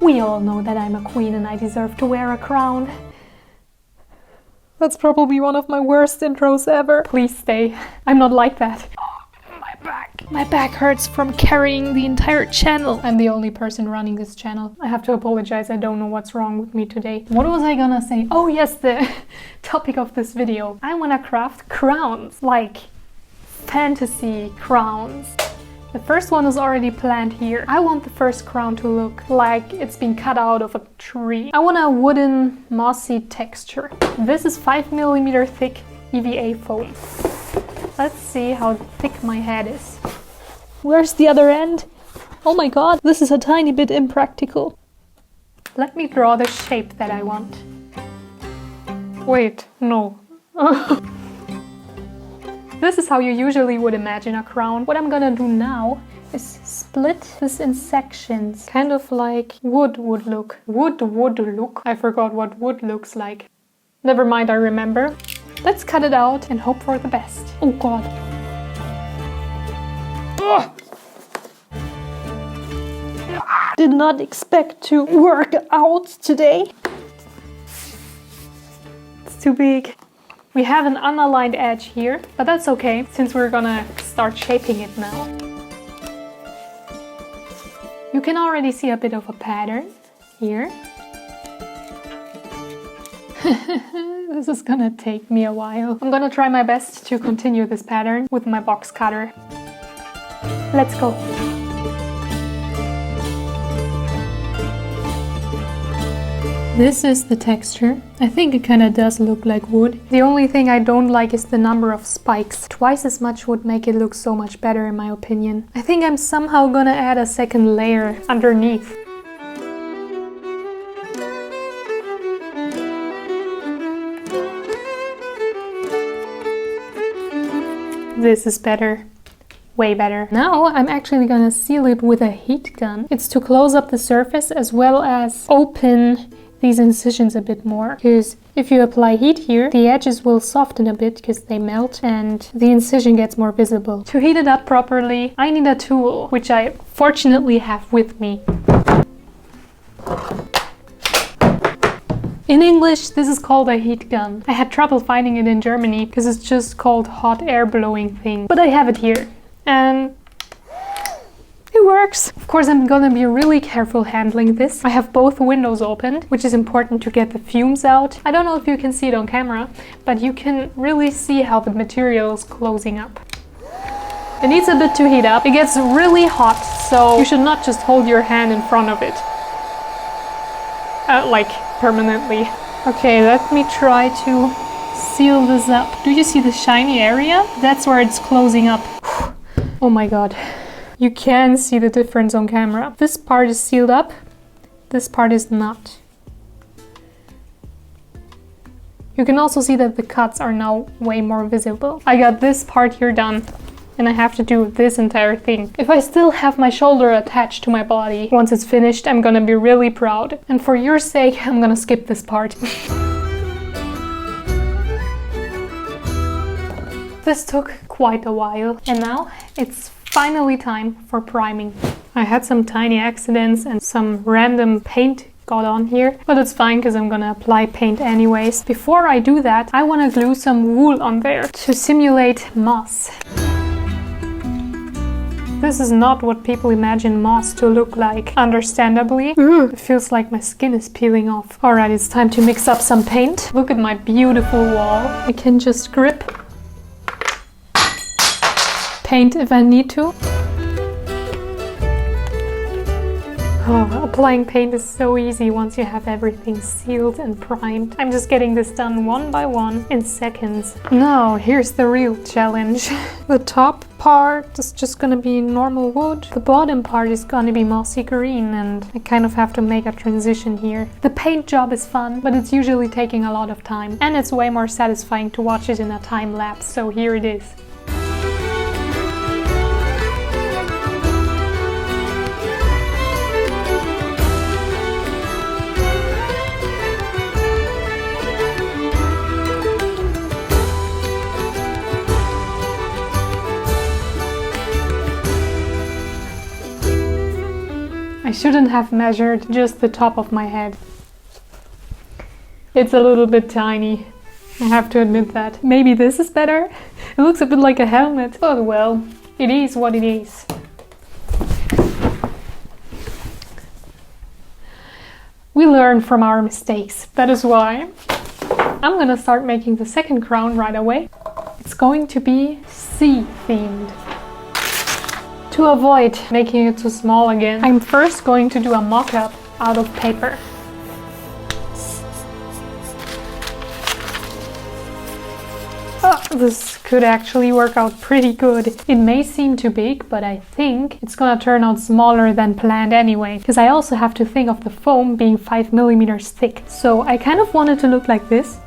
We all know that I'm a queen and I deserve to wear a crown. That's probably one of my worst intros ever. Please stay. I'm not like that. My back. My back hurts from carrying the entire channel. I'm the only person running this channel. I have to apologize. I don't know what's wrong with me today. What was I gonna say? Oh yes, the topic of this video. I wanna craft crowns, like fantasy crowns. The first one is already planned here. I want the first crown to look like it's been cut out of a tree. I want a wooden, mossy texture. This is 5mm thick EVA foam. Let's see how thick my head is. Where's the other end? Oh my god, this is a tiny bit impractical. Let me draw the shape that I want. Wait, no. This is how you usually would imagine a crown. What I'm gonna do now is split this in sections. Kind of like wood would look. Wood would look. I forgot what wood looks like. Never mind, I remember. Let's cut it out and hope for the best. Oh god. Ugh. Did not expect to work out today. It's too big. We have an unaligned edge here, but that's okay, since we're gonna start shaping it now. You can already see a bit of a pattern here. This is gonna take me a while. I'm gonna try my best to continue this pattern with my box cutter. Let's go! This is the texture. I think it kind of does look like wood. The only thing I don't like is the number of spikes. Twice as much would make it look so much better in my opinion. I think I'm somehow gonna add a second layer underneath. This is better. Way better. Now I'm actually gonna seal it with a heat gun. It's to close up the surface as well as open these incisions a bit more, because if you apply heat here, the edges will soften a bit because they melt and the incision gets more visible. To heat it up properly, I need a tool, which I fortunately have with me. In English, this is called a heat gun. I had trouble finding it in Germany because it's just called hot air blowing thing, but I have it here and it works. Of course, I'm gonna be really careful handling this. I have both windows opened, which is important to get the fumes out. I don't know if you can see it on camera, but you can really see how the material is closing up. It needs a bit to heat up. It gets really hot, so you should not just hold your hand in front of it. Like permanently. Okay, let me try to seal this up. Do you see the shiny area? That's where it's closing up. Oh my god. You can see the difference on camera. This part is sealed up, this part is not. You can also see that the cuts are now way more visible. I got this part here done, and I have to do this entire thing. If I still have my shoulder attached to my body, once it's finished, I'm gonna be really proud. And for your sake, I'm gonna skip this part. This took quite a while, and now it's finally time for priming. I had some tiny accidents and some random paint got on here, but it's fine because I'm gonna apply paint anyways. Before I do that, I want to glue some wool on there to simulate moss. This is not what people imagine moss to look like, understandably. It feels like my skin is peeling off. Alright, it's time to mix up some paint. Look at my beautiful wall. I can just grip paint if I need to. Oh, applying paint is so easy once you have everything sealed and primed. I'm just getting this done one by one in seconds. Now, here's the real challenge. The top part is just gonna be normal wood. The bottom part is gonna be mossy green, and I kind of have to make a transition here. The paint job is fun, but it's usually taking a lot of time. And it's way more satisfying to watch it in a time lapse, so here it is. I shouldn't have measured just the top of my head. It's a little bit tiny. I have to admit that. Maybe this is better? It looks a bit like a helmet. Oh well, it is what it is. We learn from our mistakes. That is why I'm gonna start making the second crown right away. It's going to be sea themed. To avoid making it too small again, I'm first going to do a mock-up out of paper. This could actually work out pretty good. It may seem too big, but I think it's gonna turn out smaller than planned anyway, because I also have to think of the foam being 5 millimeters thick. So I kind of want it to look like this.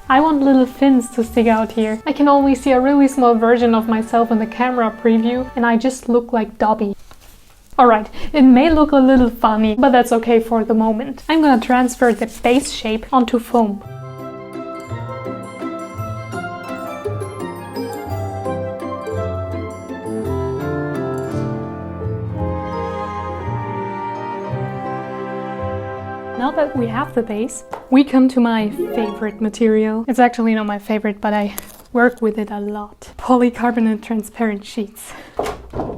I want little fins to stick out here. I can only see a really small version of myself in the camera preview, and I just look like Dobby. Alright, it may look a little funny, but that's okay for the moment. I'm gonna transfer the base shape onto foam. Now that we have the base, we come to my favorite material. It's actually not my favorite, but I work with it a lot. Polycarbonate transparent sheets.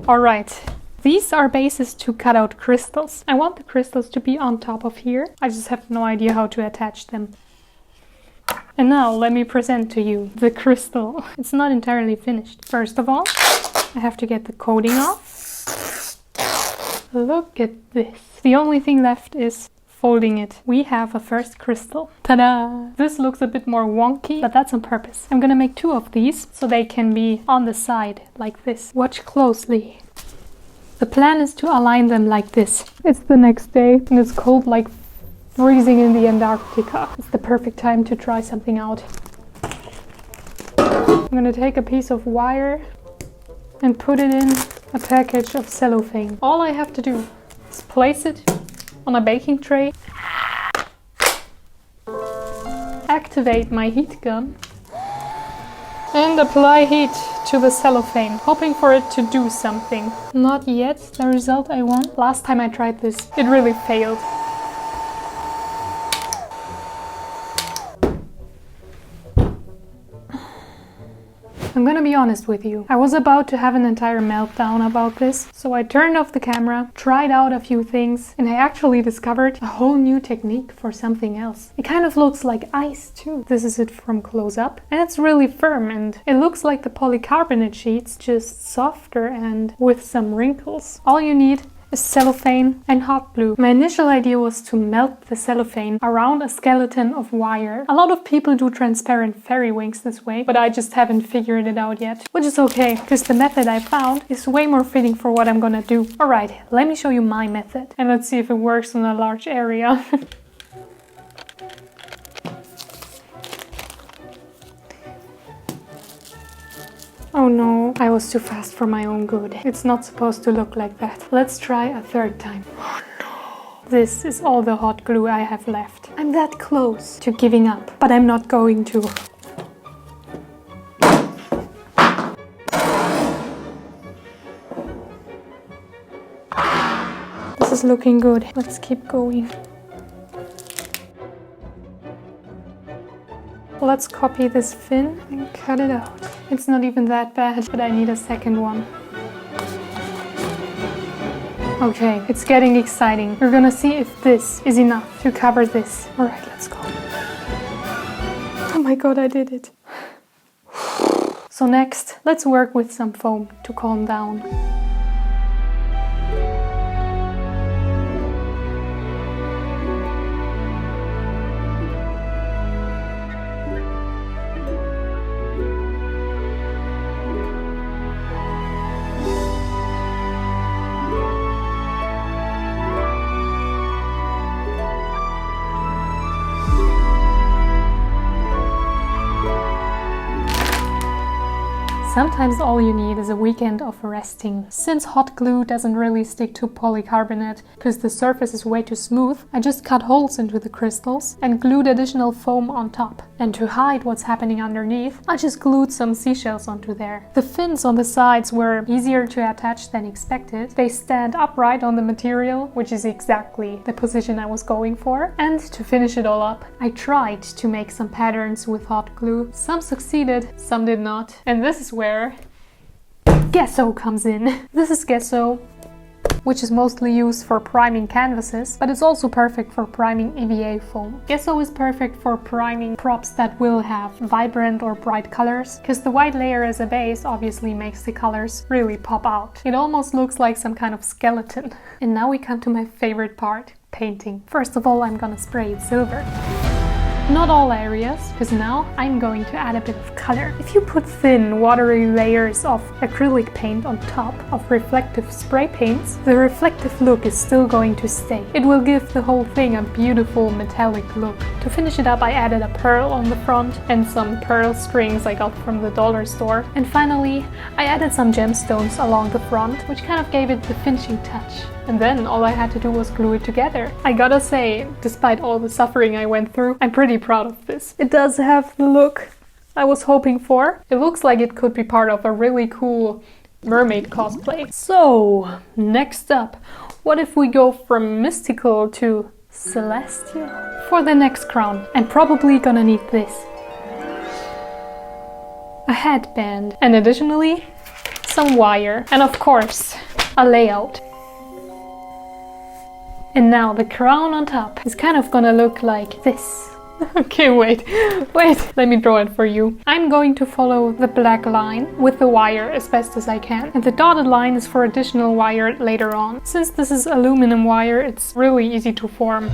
Alright, these are bases to cut out crystals. I want the crystals to be on top of here. I just have no idea how to attach them. And now let me present to you the crystal. It's not entirely finished. First of all, I have to get the coating off. Look at this. The only thing left is folding it. We have a first crystal. Ta-da! This looks a bit more wonky, but that's on purpose. I'm gonna make 2 of these so they can be on the side like this. Watch closely. The plan is to align them like this. It's the next day and it's cold like freezing in the Antarctica. It's the perfect time to try something out. I'm gonna take a piece of wire and put it in a package of cellophane. All I have to do is place it on a baking tray, activate my heat gun, and apply heat to the cellophane, hoping for it to do something. Not yet the result I want. Last time I tried this, it really failed. I'm gonna be honest with you. I was about to have an entire meltdown about this, so I turned off the camera, tried out a few things, and I actually discovered a whole new technique for something else. It kind of looks like ice too. This is it from close up, and it's really firm, and it looks like the polycarbonate sheets, just softer and with some wrinkles. All you need is cellophane and hot glue. My initial idea was to melt the cellophane around a skeleton of wire. A lot of people do transparent fairy wings this way, but I just haven't figured it out yet. Which is okay, because the method I found is way more fitting for what I'm gonna do. Alright, let me show you my method, and let's see if it works on a large area. Oh no, I was too fast for my own good. It's not supposed to look like that. Let's try a third time. Oh no. This is all the hot glue I have left. I'm that close to giving up, but I'm not going to. This is looking good. Let's keep going. Let's copy this fin and cut it out. It's not even that bad, but I need a second one. Okay, it's getting exciting. We're gonna see if this is enough to cover this. Alright, let's go. Oh my god, I did it. So next, let's work with some foam to calm down. Sometimes all you need is a weekend of resting. Since hot glue doesn't really stick to polycarbonate because the surface is way too smooth, I just cut holes into the crystals and glued additional foam on top. And to hide what's happening underneath, I just glued some seashells onto there. The fins on the sides were easier to attach than expected. They stand upright on the material, which is exactly the position I was going for. And to finish it all up, I tried to make some patterns with hot glue. Some succeeded, some did not. And this is where gesso comes in. This is gesso, which is mostly used for priming canvases, but it's also perfect for priming EVA foam. Gesso is perfect for priming props that will have vibrant or bright colors, because the white layer as a base obviously makes the colors really pop out. It almost looks like some kind of skeleton. And now we come to my favorite part, painting. First of all, I'm gonna spray it silver. Not all areas, because now I'm going to add a bit of color. If you put thin, watery layers of acrylic paint on top of reflective spray paints, the reflective look is still going to stay. It will give the whole thing a beautiful metallic look. To finish it up, I added a pearl on the front and some pearl strings I got from the dollar store. And finally, I added some gemstones along the front, which kind of gave it the finishing touch. And then all I had to do was glue it together. I gotta say, despite all the suffering I went through, I'm pretty proud of this. It does have the look I was hoping for. It looks like it could be part of a really cool mermaid cosplay. So, next up, what if we go from mystical to celestial? For the next crown, I'm probably gonna need this. A headband, and additionally, some wire, and of course, a layout. And now the crown on top is kind of gonna look like this. Okay, wait, let me draw it for you. I'm going to follow the black line with the wire as best as I can. And the dotted line is for additional wire later on. Since this is aluminum wire, it's really easy to form.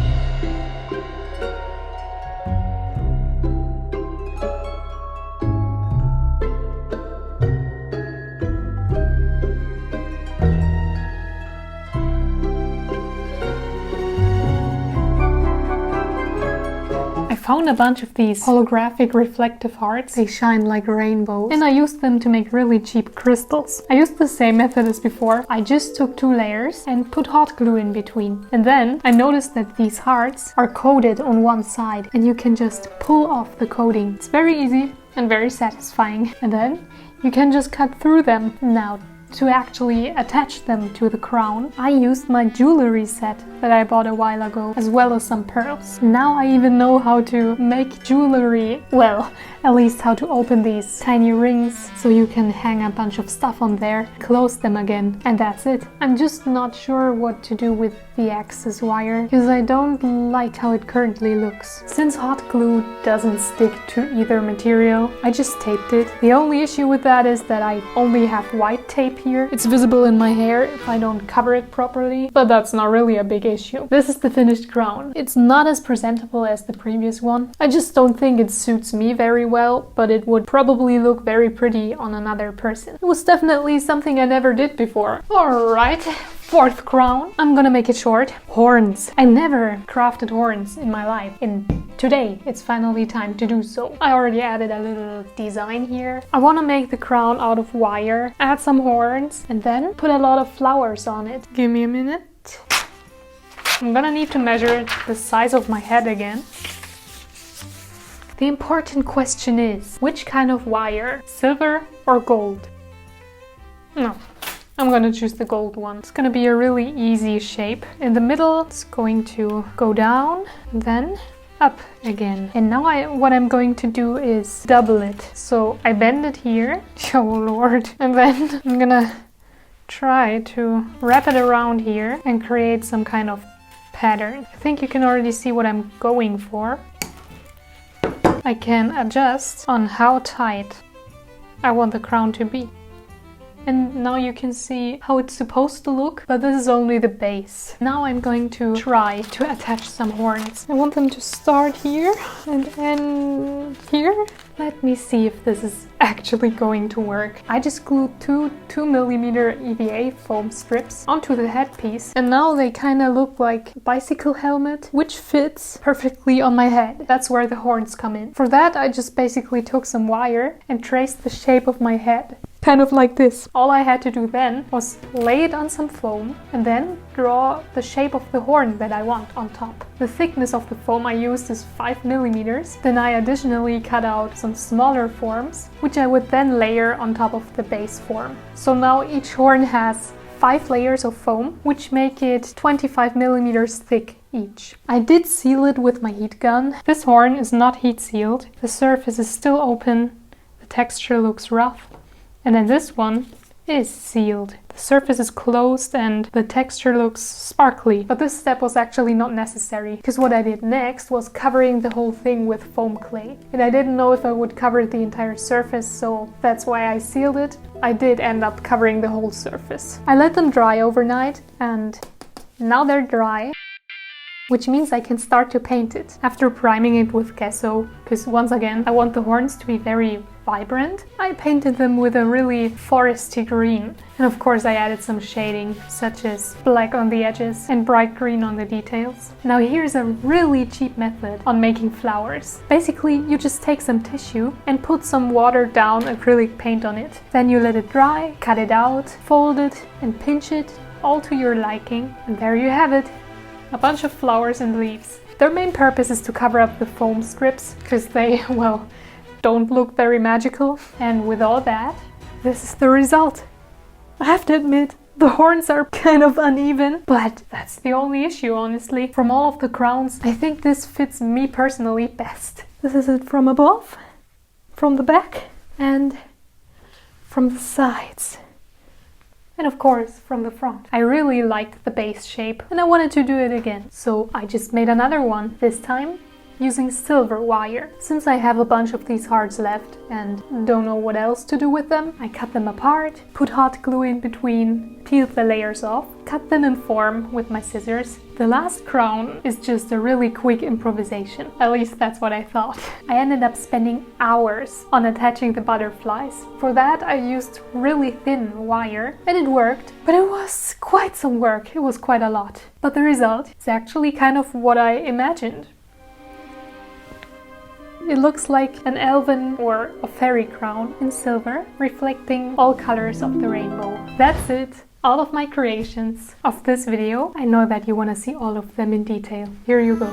I found a bunch of these holographic reflective hearts. They shine like rainbows. And I used them to make really cheap crystals. I used the same method as before. I just took 2 layers and put hot glue in between. And then I noticed that these hearts are coated on one side and you can just pull off the coating. It's very easy and very satisfying. And then you can just cut through them. Now, to actually attach them to the crown, I used my jewelry set that I bought a while ago, as well as some pearls. Now I even know how to make jewelry, well, at least how to open these tiny rings so you can hang a bunch of stuff on there, close them again, and that's it. I'm just not sure what to do with the excess wire, because I don't like how it currently looks. Since hot glue doesn't stick to either material, I just taped it. The only issue with that is that I only have white tape here. It's visible in my hair if I don't cover it properly, but that's not really a big issue. This is the finished crown. It's not as presentable as the previous one. I just don't think it suits me very well, but it would probably look very pretty on another person. It was definitely something I never did before. Alright, 4th crown. I'm gonna make it short. Horns. I never crafted horns in my life, and today it's finally time to do so. I already added a little design here. I want to make the crown out of wire, add some horns, and then put a lot of flowers on it. Give me a minute. I'm gonna need to measure the size of my head again. The important question is, which kind of wire? Silver or gold? No. I'm gonna choose the gold one. It's gonna be a really easy shape. In the middle, it's going to go down, and then up again. And now what I'm going to do is double it. So I bend it here. Oh Lord. And then I'm gonna try to wrap it around here and create some kind of pattern. I think you can already see what I'm going for. I can adjust on how tight I want the crown to be. And now you can see how it's supposed to look, but this is only the base. Now I'm going to try to attach some horns. I want them to start here and end here. Let me see if this is actually going to work. I just glued two 2mm EVA foam strips onto the headpiece, and now they kind of look like a bicycle helmet, which fits perfectly on my head. That's where the horns come in. For that, I just basically took some wire and traced the shape of my head. kind of like this. All I had to do then was lay it on some foam and then draw the shape of the horn that I want on top. The thickness of the foam I used is 5 millimeters. Then I additionally cut out some smaller forms, which I would then layer on top of the base form. So now each horn has 5 layers of foam, which make it 25 millimeters thick each. I did seal it with my heat gun. This horn is not heat sealed. The surface is still open. The texture looks rough. And then this one is sealed. The surface is closed and the texture looks sparkly. But this step was actually not necessary, because what I did next was covering the whole thing with foam clay. And I didn't know if I would cover the entire surface, so that's why I sealed it. I did end up covering the whole surface. I let them dry overnight and now they're dry, which means I can start to paint it after priming it with gesso, because once again I want the horns to be very vibrant. I painted them with a really foresty green, and of course I added some shading, such as black on the edges and bright green on the details. Now here's a really cheap method on making flowers. Basically you just take some tissue and put some watered down acrylic paint on it. Then you let it dry, cut it out, fold it and pinch it, all to your liking, and there you have it. A bunch of flowers and leaves. Their main purpose is to cover up the foam strips, because they, well, don't look very magical. And with all that, this is the result. I have to admit, the horns are kind of uneven, but that's the only issue, honestly. From all of the crowns, I think this fits me personally best. This is it from above, from the back, and from the sides. And of course from the front. I really liked the base shape and I wanted to do it again. So I just made another one, this time using silver wire. Since I have a bunch of these hearts left and don't know what else to do with them, I cut them apart, put hot glue in between, peeled the layers off, cut them in form with my scissors. The last crown is just a really quick improvisation. At least that's what I thought. I ended up spending hours on attaching the butterflies. For that I used really thin wire and it worked, but it was quite some work. It was quite a lot. But the result is actually kind of what I imagined. It looks like an elven or a fairy crown in silver, reflecting all colors of the rainbow. That's it. All of my creations of this video. I know that you want to see all of them in detail. Here you go.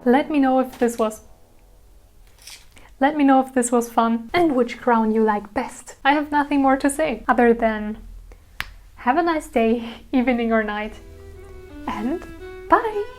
Let me know if this was fun and which crown you like best. I have nothing more to say other than have a nice day, evening or night, and bye!